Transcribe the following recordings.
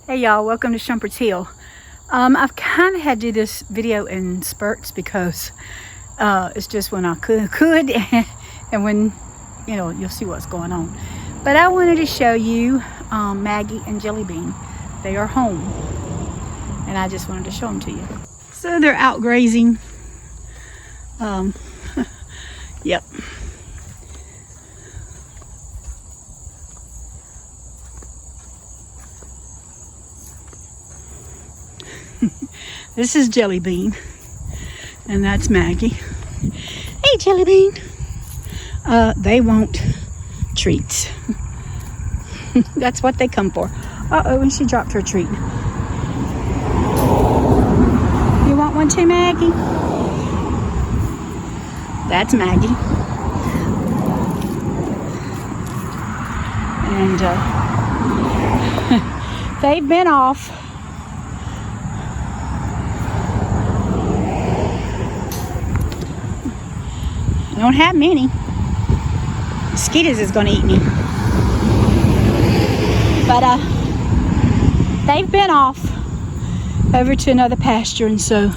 Hey y'all, welcome to Shumpert's Hill. I've kind of had to do this video in spurts because it's just when I could and when, you know, you'll see what's going on. But I wanted to show you Maggie and Jelly Bean. They are home and I just wanted to show them to you. So they're out grazing. Yep. This is Jelly Bean, and that's Maggie. Hey, Jelly Bean. They want treats. That's what they come for. Uh-oh, and she dropped her treat. You want one too, Maggie? That's Maggie. And they've been off. I don't have many. Mosquitoes is gonna eat me. But they've been off over to another pasture, and so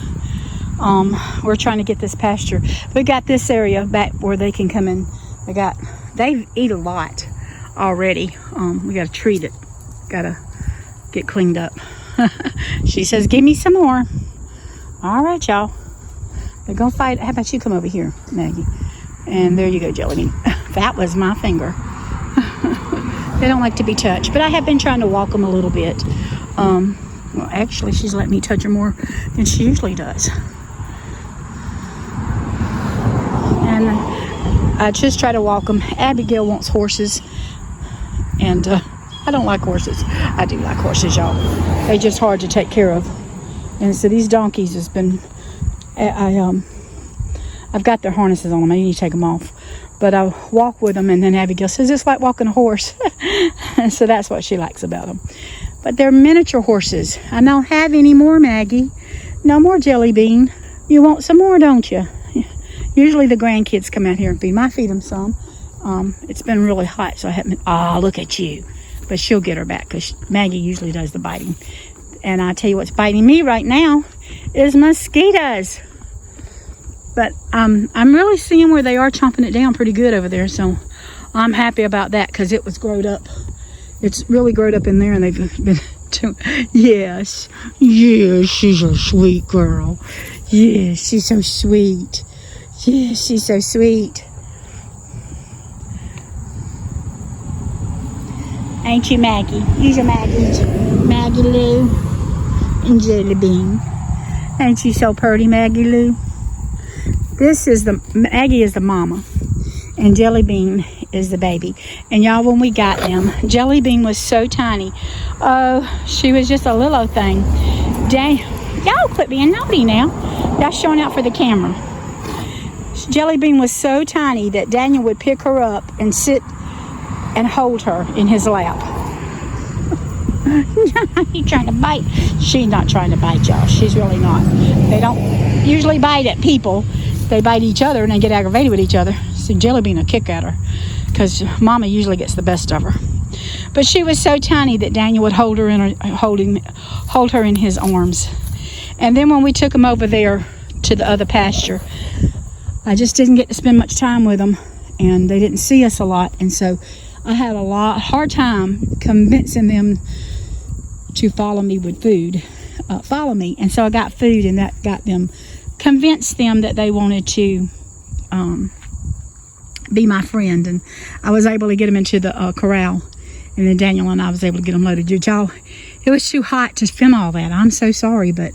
we're trying to get this pasture. We got this area back where they can come in. They eat a lot already. We got a tree that gotta get cleaned up. She says, give me some more. All right, y'all. They're gonna fight. How about you come over here, Maggie? And there you go, Jelly Bean. That was my finger. They don't like to be touched, but I have been trying to walk them a little bit. Well, actually, she's let me touch her more than she usually does. And I just try to walk them. Abigail wants horses, and I don't like horses. I do like horses, y'all. They're just hard to take care of. And so these donkeys has been, I've got their harnesses on them. I need to take them off. But I walk with them, and then Abigail says, it's like walking a horse. So that's what she likes about them. But they're miniature horses. I don't have any more, Maggie. No more, Jelly Bean. You want some more, don't you? Usually the grandkids come out here and feed them. I feed them some. It's been really hot, so I haven't. Look at you. But she'll get her back because Maggie usually does the biting. And I tell you what's biting me right now is mosquitoes. But I'm really seeing where they are chomping it down pretty good over there. So I'm happy about that because it was growed up. It's really growed up in there, and they've been too. Yes, she's a sweet girl. Yes, she's so sweet. Yes, she's so sweet. Ain't you, Maggie? These are Maggie's. Maggie Lou and Jelly Bean. Ain't you so pretty, Maggie Lou? Maggie is the mama, and Jelly Bean is the baby. And y'all, when we got them, Jelly Bean was so tiny. Oh, she was just a little thing. Y'all quit being naughty now. Y'all showing out for the camera. Jelly Bean was so tiny that Daniel would pick her up and sit and hold her in his lap. He's trying to bite. She's not trying to bite, y'all. She's really not. They don't usually bite at people. They bite each other and they get aggravated with each other. So Jelly Bean will kick at her because Mama usually gets the best of her. But she was so tiny that Daniel would hold her in his arms. And then when we took them over there to the other pasture, I just didn't get to spend much time with them, and they didn't see us a lot. And so I had a hard time convincing them to follow me with food. Follow me. And so I got food, and that got them. Convinced them that they wanted to be my friend, and I was able to get them into the corral, and then Daniel and I was able to get them loaded. Y'all, it was too hot to film all that. I'm so sorry, but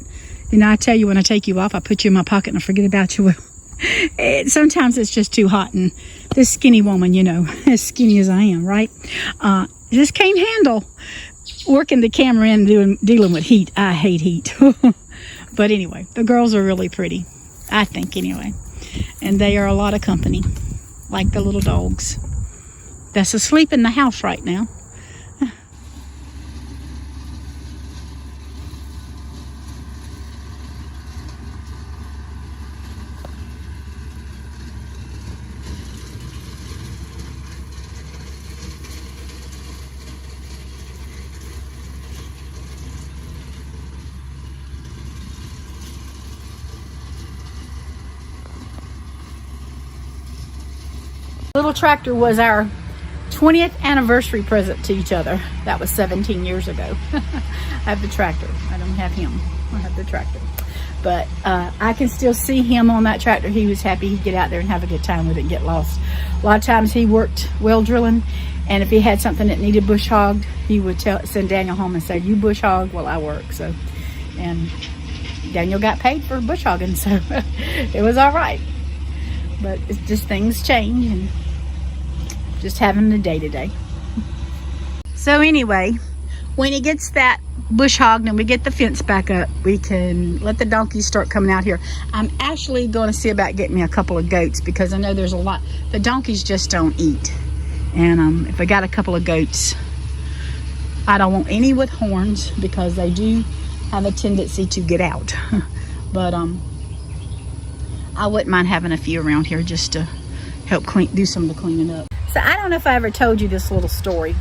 you know, I tell you, when I take you off, I put you in my pocket and I forget about you. Sometimes it's just too hot, and this skinny woman, you know, as skinny as I am, right, just can't handle working the camera and dealing with heat. I hate heat. But anyway, the girls are really pretty, I think, anyway. And they are a lot of company, like the little dogs that's asleep in the house right now. Little tractor was our 20th anniversary present to each other. That was 17 years ago. I have the tractor. I don't have him. I have the tractor. But I can still see him on that tractor. He was happy he'd get out there and have a good time with it and get lost. A lot of times he worked well drilling, and if he had something that needed bush hogged, he would send Daniel home and say, "You bush hog while I work." So, and Daniel got paid for bush hogging, so it was all right. But it's just things change, and just having the day-to-day. So anyway, when he gets that bush hogged and we get the fence back up, we can let the donkeys start coming out here. I'm actually going to see about getting me a couple of goats, because I know there's a lot. The donkeys just don't eat. And if I got a couple of goats, I don't want any with horns, because they do have a tendency to get out. But I wouldn't mind having a few around here just to help do some of the cleaning up. So I don't know if I ever told you this little story,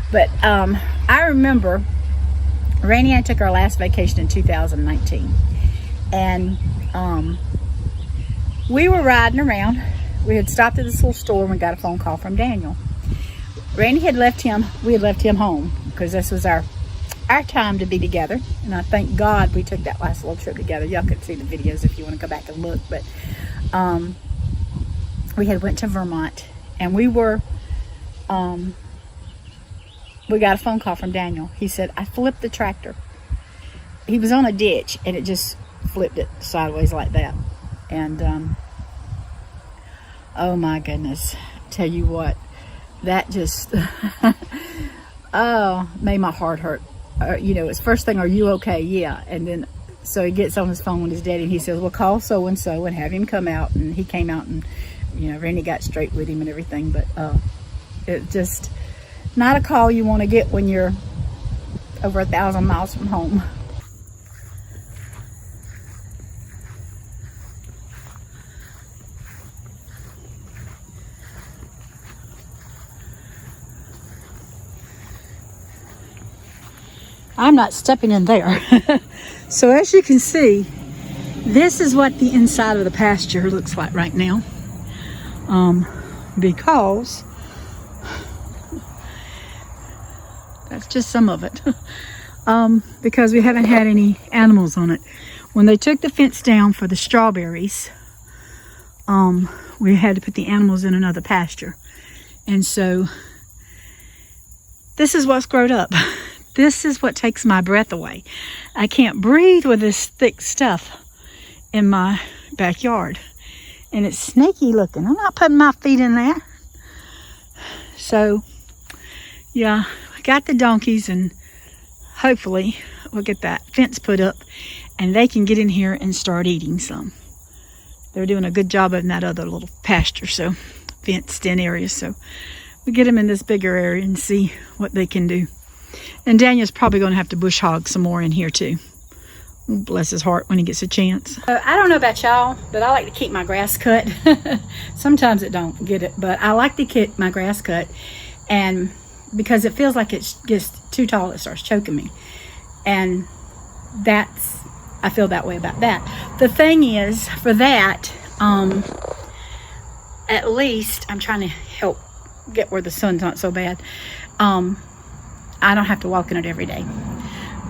but I remember Rainey and I took our last vacation in 2019, and we were riding around. We had stopped at this little store and we got a phone call from Daniel. Rainey had left him. We had left him home because this was our time to be together, and I thank God we took that last little trip together. Y'all can see the videos if you want to go back and look. But we had went to Vermont, and we got a phone call from Daniel. He said, "I flipped the tractor." He was on a ditch and it just flipped it sideways like that. And oh my goodness, tell you what, that just made my heart hurt. You know, it's first thing, "Are you okay?" "Yeah." And then so he gets on his phone with his daddy and he says, "Well, call so and so and have him come out." And he came out, and you know, Randy got straight with him and everything. But it just not a call you want to get when you're over 1,000 miles from home. I'm not stepping in there. So as you can see, this is what the inside of the pasture looks like right now. Because that's just some of it. Because we haven't had any animals on it. When they took the fence down for the strawberries, we had to put the animals in another pasture. And so this is what's grown up. This is what takes my breath away. I can't breathe with this thick stuff in my backyard. And it's snaky looking. I'm not putting my feet in there. So, yeah, I got the donkeys, and hopefully we'll get that fence put up and they can get in here and start eating some. They're doing a good job in that other little pasture, so fenced in area. So we get them in this bigger area and see what they can do. And Daniel's probably going to have to bush hog some more in here too. Bless his heart when he gets a chance. I don't know about y'all, but I like to keep my grass cut. Sometimes it don't get it, but I like to keep my grass cut, and because it feels like it gets too tall, it starts choking me. And I feel that way about that. The thing is, for that, at least I'm trying to help get where the sun's not so bad. I don't have to walk in it every day,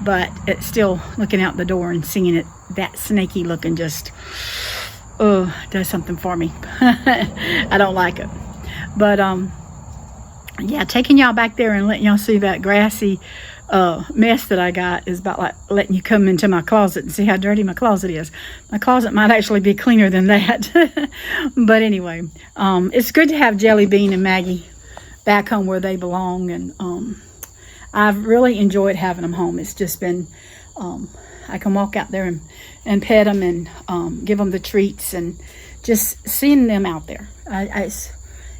but it's still looking out the door and seeing it, that snaky looking, just does something for me. I don't like it. But yeah, taking y'all back there and letting y'all see that grassy mess that I got is about like letting you come into my closet and see how dirty my closet is. My closet might actually be cleaner than that. But anyway, it's good to have Jelly Bean and Maggie back home where they belong, and I've really enjoyed having them home. It's just been, I can walk out there and pet them and give them the treats, and just seeing them out there.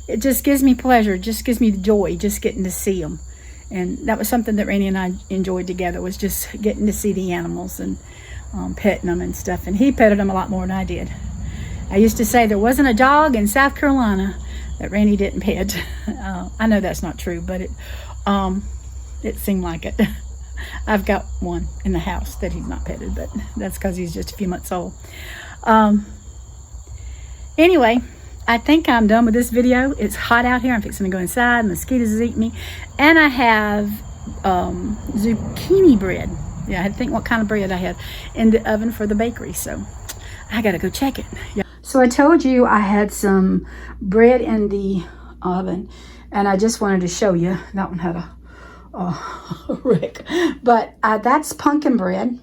It just gives me pleasure. It just gives me joy just getting to see them. And that was something that Randy and I enjoyed together, was just getting to see the animals and petting them and stuff. And he petted them a lot more than I did. I used to say there wasn't a dog in South Carolina that Randy didn't pet. I know that's not true, but it seemed like it. I've got one in the house that he's not petted, but that's because he's just a few months old. Anyway, I think I'm done with this video. It's hot out here. I'm fixing to go inside. Mosquitoes is eating me. And I have zucchini bread. Yeah, I had to think what kind of bread I have in the oven for the bakery. So I got to go check it. Yeah. So I told you I had some bread in the oven. And I just wanted to show you. That one had a wreck. But that's pumpkin bread.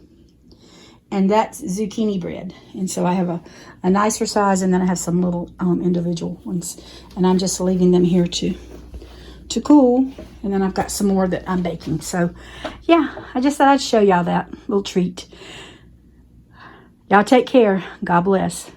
And that's zucchini bread. And so I have a nicer size, and then I have some little individual ones. And I'm just leaving them here to cool. And then I've got some more that I'm baking. So yeah, I just thought I'd show y'all that little treat. Y'all take care. God bless.